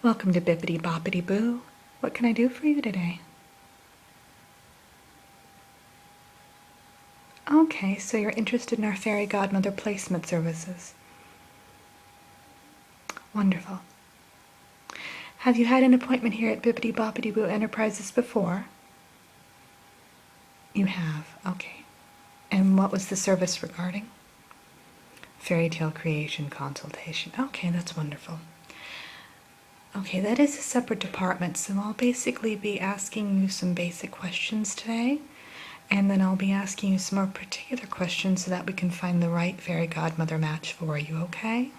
Welcome to Bippity Boppity Boo. What can I do for you today? Okay, so you're interested in our Fairy Godmother placement services. Wonderful. Have you had an appointment here at Bippity Boppity Boo Enterprises before? You have, okay. And what was the service regarding? Fairy tale creation consultation. Okay, that's wonderful. Okay, that is a separate department, so I'll basically be asking you some basic questions today, and then I'll be asking you some more particular questions so that we can find the right fairy godmother match for you, okay?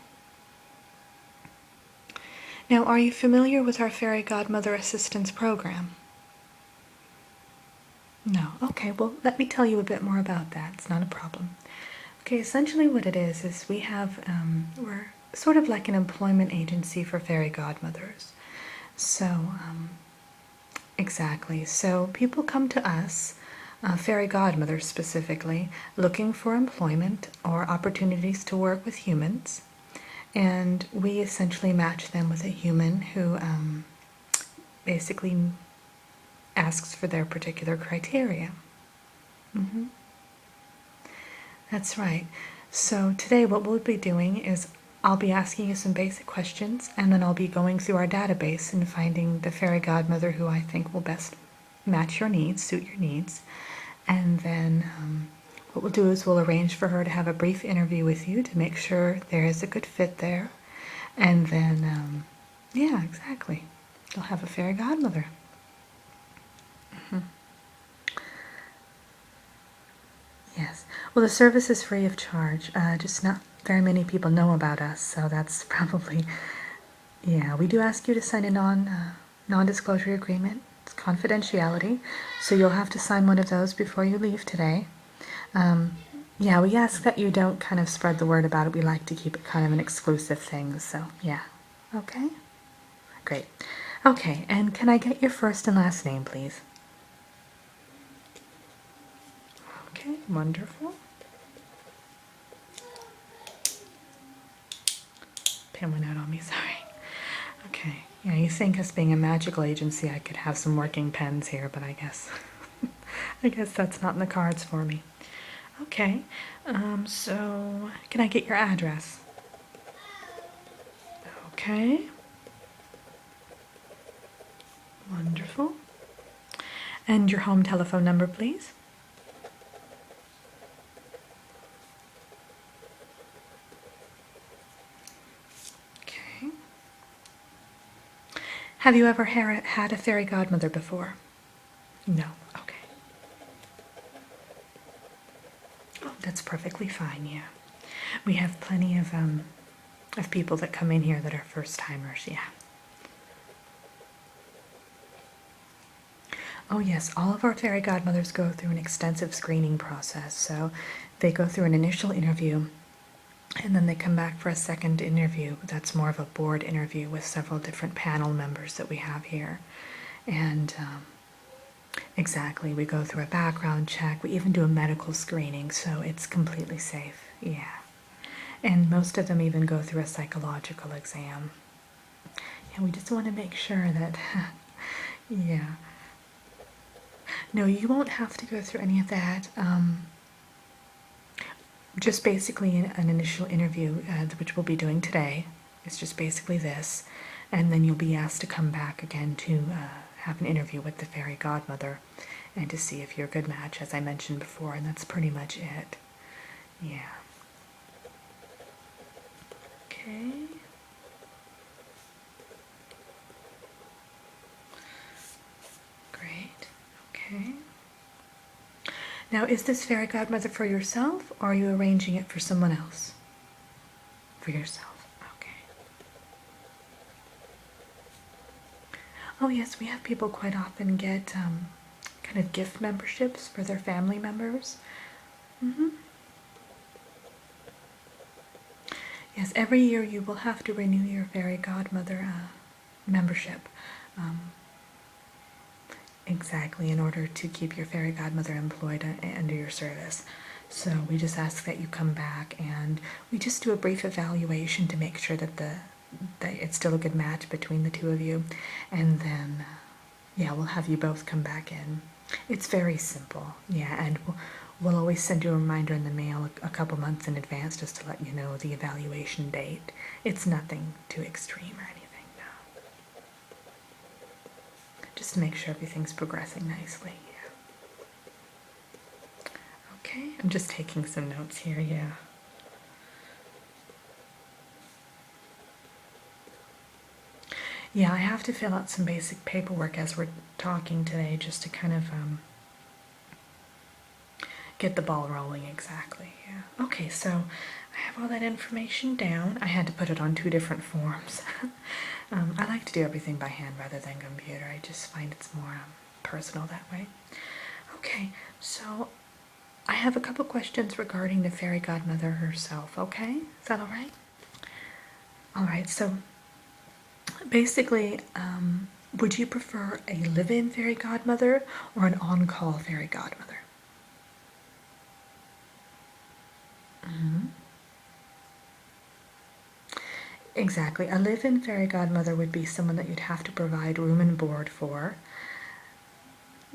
Now, are you familiar with our Fairy Godmother Assistance Program? No. Okay, well, let me tell you a bit more about that. It's not a problem. Okay, essentially what it is we have, we're sort of like an employment agency for fairy godmothers. So, exactly. So people come to us, fairy godmothers specifically, looking for employment or opportunities to work with humans. And we essentially match them with a human who basically asks for their particular criteria. Mm-hmm. That's right. So today what we'll be doing is I'll be asking you some basic questions, and then I'll be going through our database and finding the fairy godmother who I think will best match your needs, suit your needs. And then what we'll do is we'll arrange for her to have a brief interview with you to make sure there is a good fit there. And then, yeah, exactly. You'll have a fairy godmother. Mm-hmm. Yes. Well, the service is free of charge. Just not very many people know about us, so that's probably, yeah. We do ask you to sign a non-disclosure agreement. It's confidentiality, so you'll have to sign one of those before you leave today. Yeah, we ask that you don't kind of spread the word about it. We like to keep it kind of an exclusive thing, so yeah. Okay? Great. Okay, and can I get your first and last name, please? Okay, wonderful. Pen went out on me, sorry. Okay, yeah, you think us being a magical agency I could have some working pens here, but I guess that's not in the cards for me. Okay, so can I get your address? Okay. Wonderful. And your home telephone number, please? Okay. Have you ever had a fairy godmother before? No. Okay. Oh, that's perfectly fine, yeah. We have plenty of people that come in here that are first-timers, yeah. Oh yes, all of our fairy godmothers go through an extensive screening process. So they go through an initial interview, and then they come back for a second interview. That's more of a board interview with several different panel members that we have here. And exactly, we go through a background check. We even do a medical screening, so it's completely safe, yeah. And most of them even go through a psychological exam. And we just want to make sure that, yeah. No, you won't have to go through any of that. Just basically an initial interview, which we'll be doing today. It's just basically this. And then you'll be asked to come back again to have an interview with the fairy godmother and to see if you're a good match, as I mentioned before, and that's pretty much it. Yeah. Okay. Great. Okay. Now, is this fairy godmother for yourself, or are you arranging it for someone else? For yourself. Okay. Oh yes, we have people quite often get kind of gift memberships for their family members. Mm-hmm. Yes, every year you will have to renew your fairy godmother membership. Exactly, in order to keep your fairy godmother employed under your service. So we just ask that you come back, and we just do a brief evaluation to make sure that the it's still a good match between the two of you. And then, yeah, we'll have you both come back in. It's very simple, yeah, and we'll always send you a reminder in the mail a couple months in advance just to let you know the evaluation date. It's nothing too extreme or anything, no. Just to make sure everything's progressing nicely, yeah. Okay, I'm just taking some notes here, yeah. Yeah, I have to fill out some basic paperwork as we're talking today just to kind of get the ball rolling exactly, yeah. Okay, so I have all that information down. I had to put it on 2 different forms. I like to do everything by hand rather than computer. I just find it's more personal that way. Okay, so I have a couple questions regarding the fairy godmother herself, okay? Is that all right? All right, so basically, would you prefer a live-in fairy godmother or an on-call fairy godmother? Exactly. A live-in fairy godmother would be someone that you'd have to provide room and board for.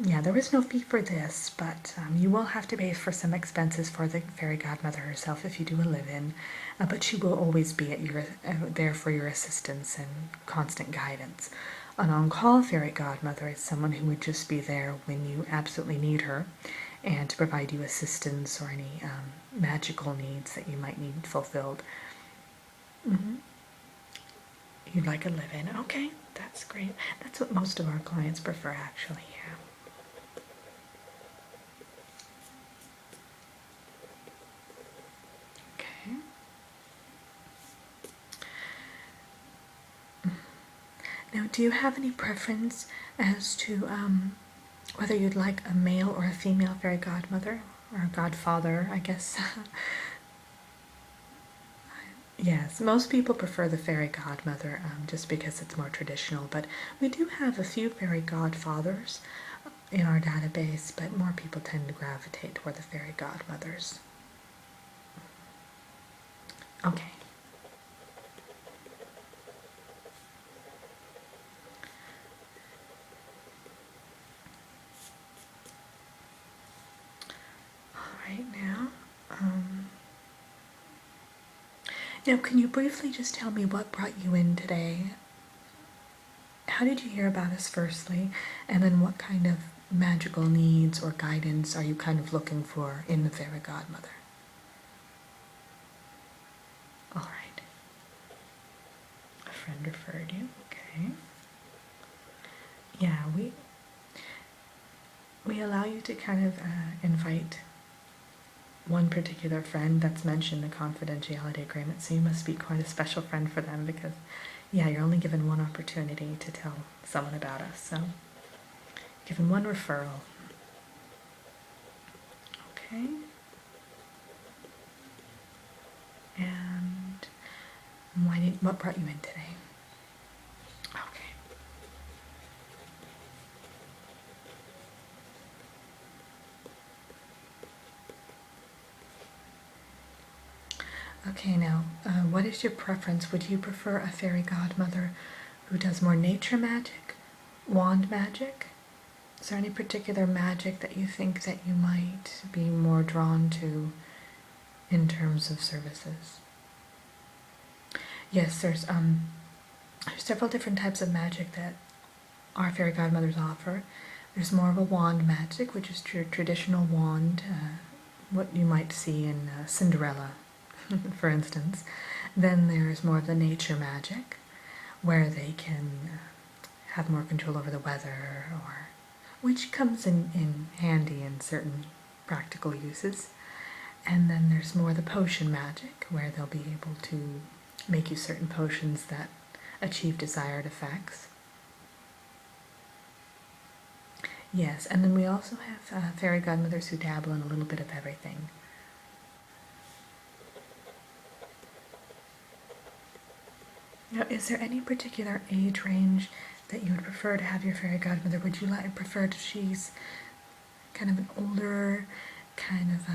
Yeah, there is no fee for this, but you will have to pay for some expenses for the fairy godmother herself if you do a live-in, but she will always be at your there for your assistance and constant guidance. An on-call fairy godmother is someone who would just be there when you absolutely need her and to provide you assistance or any magical needs that you might need fulfilled. You'd like a live-in. Okay, that's great. That's what most of our clients prefer, actually, yeah. Okay. Now, do you have any preference as to whether you'd like a male or a female fairy godmother? Or godfather, I guess. Yes, most people prefer the fairy godmother just because it's more traditional, but we do have a few fairy godfathers in our database, but more people tend to gravitate toward the fairy godmothers. Okay. All right, now. Now, can you briefly just tell me what brought you in today? How did you hear about us firstly? And then what kind of magical needs or guidance are you kind of looking for in the fairy godmother? All right. A friend referred you, okay. Yeah, we allow you to kind of invite one particular friend that's mentioned in the confidentiality agreement, so you must be quite a special friend for them because, yeah, you're only given one opportunity to tell someone about us, so given one referral. Okay. And what brought you in today? Okay. Okay, now, what is your preference? Would you prefer a fairy godmother who does more nature magic, wand magic? Is there any particular magic that you think that you might be more drawn to in terms of services? Yes, there's several different types of magic that our fairy godmothers offer. There's more of a wand magic, which is your traditional wand, what you might see in Cinderella, for instance. Then there's more of the nature magic, where they can have more control over the weather, or which comes in handy in certain practical uses. And then there's more the potion magic, where they'll be able to make you certain potions that achieve desired effects. Yes, and then we also have fairy godmothers who dabble in a little bit of everything. Now, is there any particular age range that you would prefer to have your fairy godmother? Would you prefer if she's kind of an older, kind of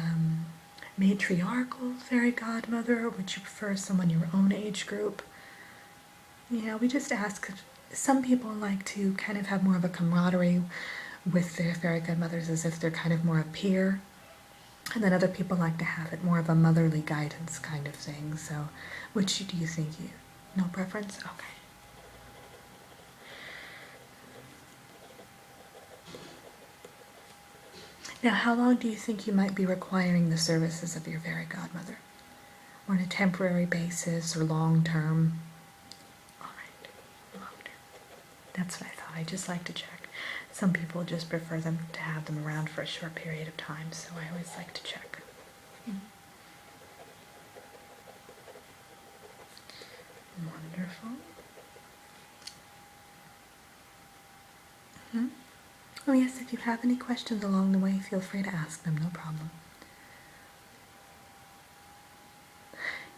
matriarchal fairy godmother, or would you prefer someone your own age group? Yeah, we just ask. Some people like to kind of have more of a camaraderie with their fairy godmothers as if they're kind of more a peer. And then other people like to have it more of a motherly guidance kind of thing. So, which do you think you? No preference? Okay. Now, how long do you think you might be requiring the services of your fairy godmother? Or on a temporary basis or long term? All right, long term. That's what I thought. I just like to check. Some people just prefer them to have them around for a short period of time, so I always like to check. Wonderful. Oh yes, if you have any questions along the way, feel free to ask them, no problem.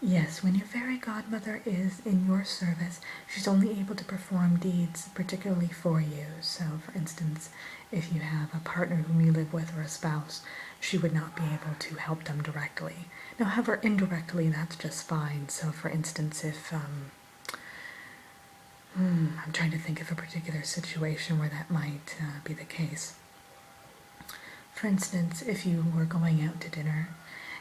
Yes, when your fairy godmother is in your service, she's only able to perform deeds particularly for you. So, for instance, if you have a partner whom you live with or a spouse, she would not be able to help them directly. Now, however, indirectly, that's just fine. So, for instance, if I'm trying to think of a particular situation where that might be the case. For instance, if you were going out to dinner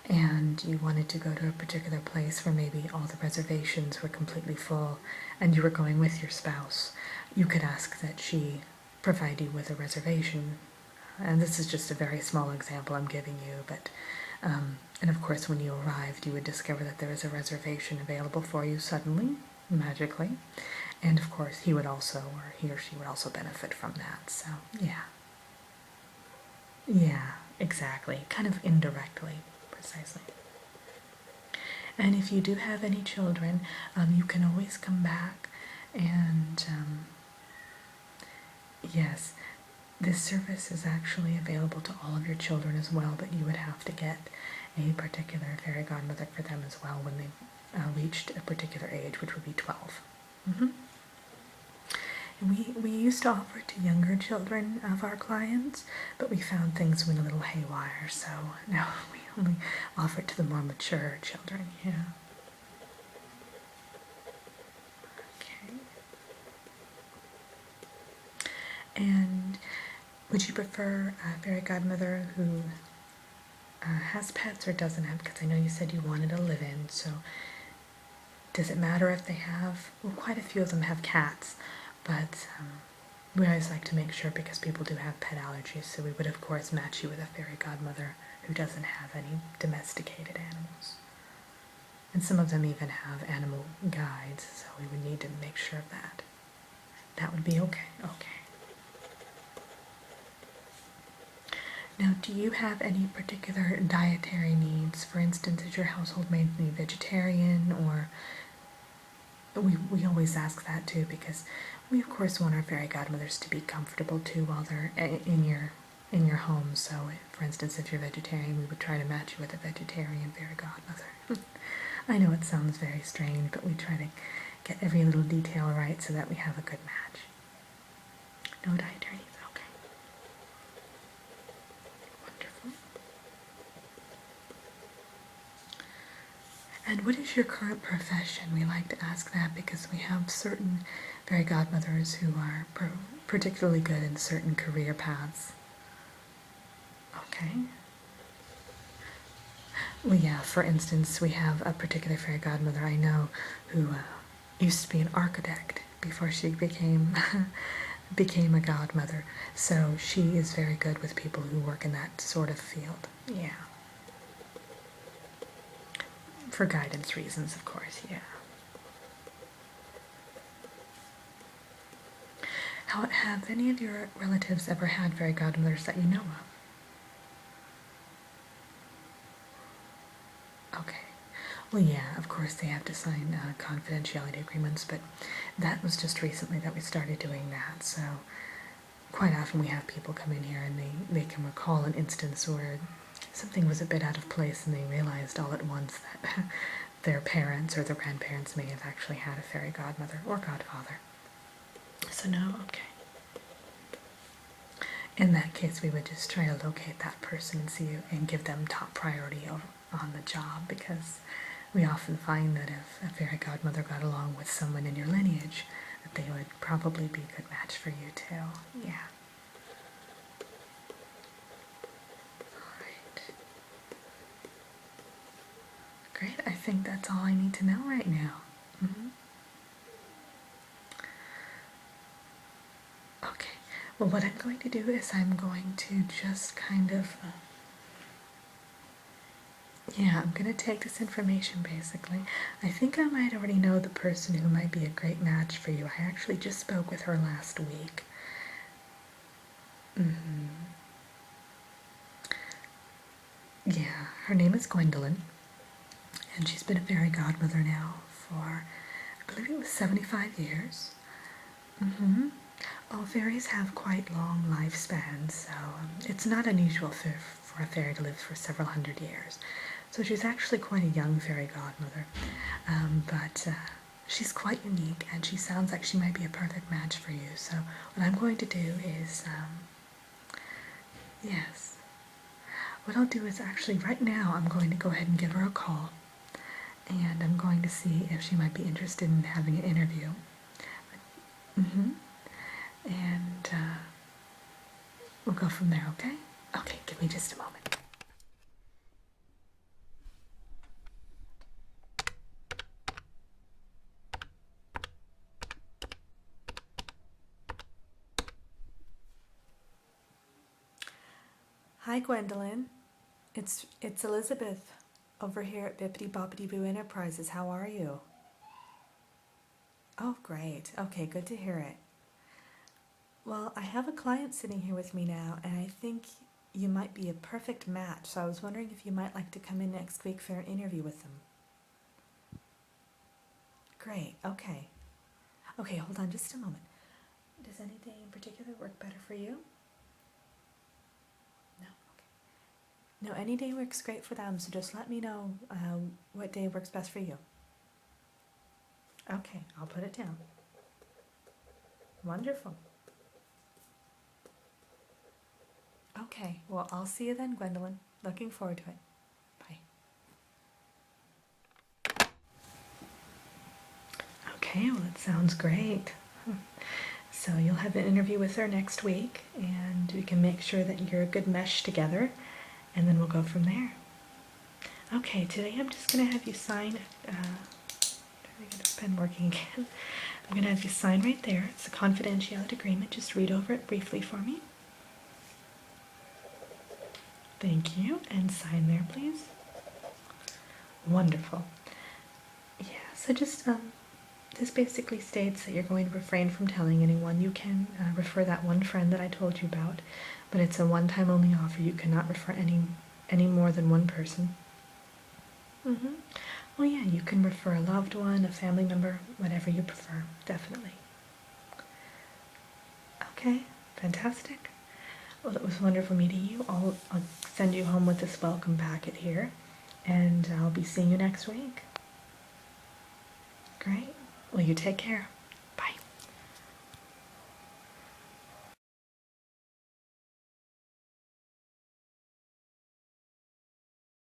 and you wanted to go to a particular place where maybe all the reservations were completely full and you were going with your spouse, you could ask that she provide you with a reservation. And this is just a very small example I'm giving you, but and of course when you arrived you would discover that there was a reservation available for you suddenly, magically, and of course he would also, or he or she would also benefit from that. So yeah, exactly, kind of indirectly, precisely. And if you do have any children, you can always come back and yes, this service is actually available to all of your children as well, but you would have to get a particular fairy godmother for them as well when they reached a particular age, which would be 12. We used to offer to younger children of our clients, but we found things went a little haywire, so now we only offer it to the more mature children, yeah. Okay. And would you prefer a fairy godmother who has pets or doesn't have? Because I know you said you wanted a live-in, so does it matter if they have? Well, quite a few of them have cats, but we always like to make sure because people do have pet allergies, so we would of course match you with a fairy godmother who doesn't have any domesticated animals. And some of them even have animal guides, so we would need to make sure of that. That would be okay. Okay. Now, do you have any particular dietary needs? For instance, is your household mainly vegetarian, or we always ask that too because we of course want our fairy godmothers to be comfortable too while they're in your home. So, for instance, if you're vegetarian, we would try to match you with a vegetarian fairy godmother. I know it sounds very strange, but we try to get every little detail right so that we have a good match. No dietary needs. Okay. Wonderful. And what is your current profession? We like to ask that because we have certain fairy godmothers who are particularly good in certain career paths. Okay. Well, yeah, for instance, we have a particular fairy godmother I know who used to be an architect before she became became a godmother. So she is very good with people who work in that sort of field. Yeah. For guidance reasons, of course, yeah. Have any of your relatives ever had fairy godmothers that you know of? Okay. Well, yeah, of course they have to sign confidentiality agreements, but that was just recently that we started doing that, so quite often we have people come in here and they can recall an instance where something was a bit out of place and they realized all at once that their parents or their grandparents may have actually had a fairy godmother or godfather. So no, okay. In that case, we would just try to locate that person and see and give them top priority on the job because we often find that if a fairy godmother got along with someone in your lineage, that they would probably be a good match for you too. Yeah. Alright. Great, I think that's all I need to know right now. Okay, well what I'm going to do is I'm going to just kind of, I'm going to take this information basically. I think I might already know the person who might be a great match for you. I actually just spoke with her last week. Yeah, her name is Gwendolyn, and she's been a fairy godmother now for, I believe it was 75 years. Oh, fairies have quite long lifespans, so it's not unusual for a fairy to live for several hundred years. So she's actually quite a young fairy godmother, but she's quite unique, and she sounds like she might be a perfect match for you. So what I'm going to do is, yes, what I'll do is actually right now I'm going to go ahead and give her a call, and I'm going to see if she might be interested in having an interview. And we'll go from there, okay? Okay, give me just a moment. Hi, Gwendolyn. It's Elizabeth over here at Bippity Boppity Boo Enterprises. How are you? Oh, great. Okay, good to hear it. Well, I have a client sitting here with me now, and I think you might be a perfect match. So I was wondering if you might like to come in next week for an interview with them. Great. Okay. Okay, hold on just a moment. Does any day in particular work better for you? No? Okay. No, any day works great for them, so just let me know what day works best for you. Okay, I'll put it down. Wonderful. Okay, well, I'll see you then, Gwendolyn. Looking forward to it. Bye. Okay, well, it sounds great. So you'll have an interview with her next week, and we can make sure that you're a good mesh together, and then we'll go from there. Okay, today I'm just going to have you sign, trying to get a pen working again. I'm going to have you sign right there. It's a confidentiality agreement. Just read over it briefly for me. Thank you, and sign there, please. Wonderful. Yeah, so just, this basically states that you're going to refrain from telling anyone. You can refer that one friend that I told you about, but it's a one-time only offer. You cannot refer any more than one person. Well, yeah, you can refer a loved one, a family member, whatever you prefer, definitely. Okay, fantastic. Well, it was wonderful meeting you. I'll send you home with this welcome packet here, and I'll be seeing you next week. Great. Well, you take care.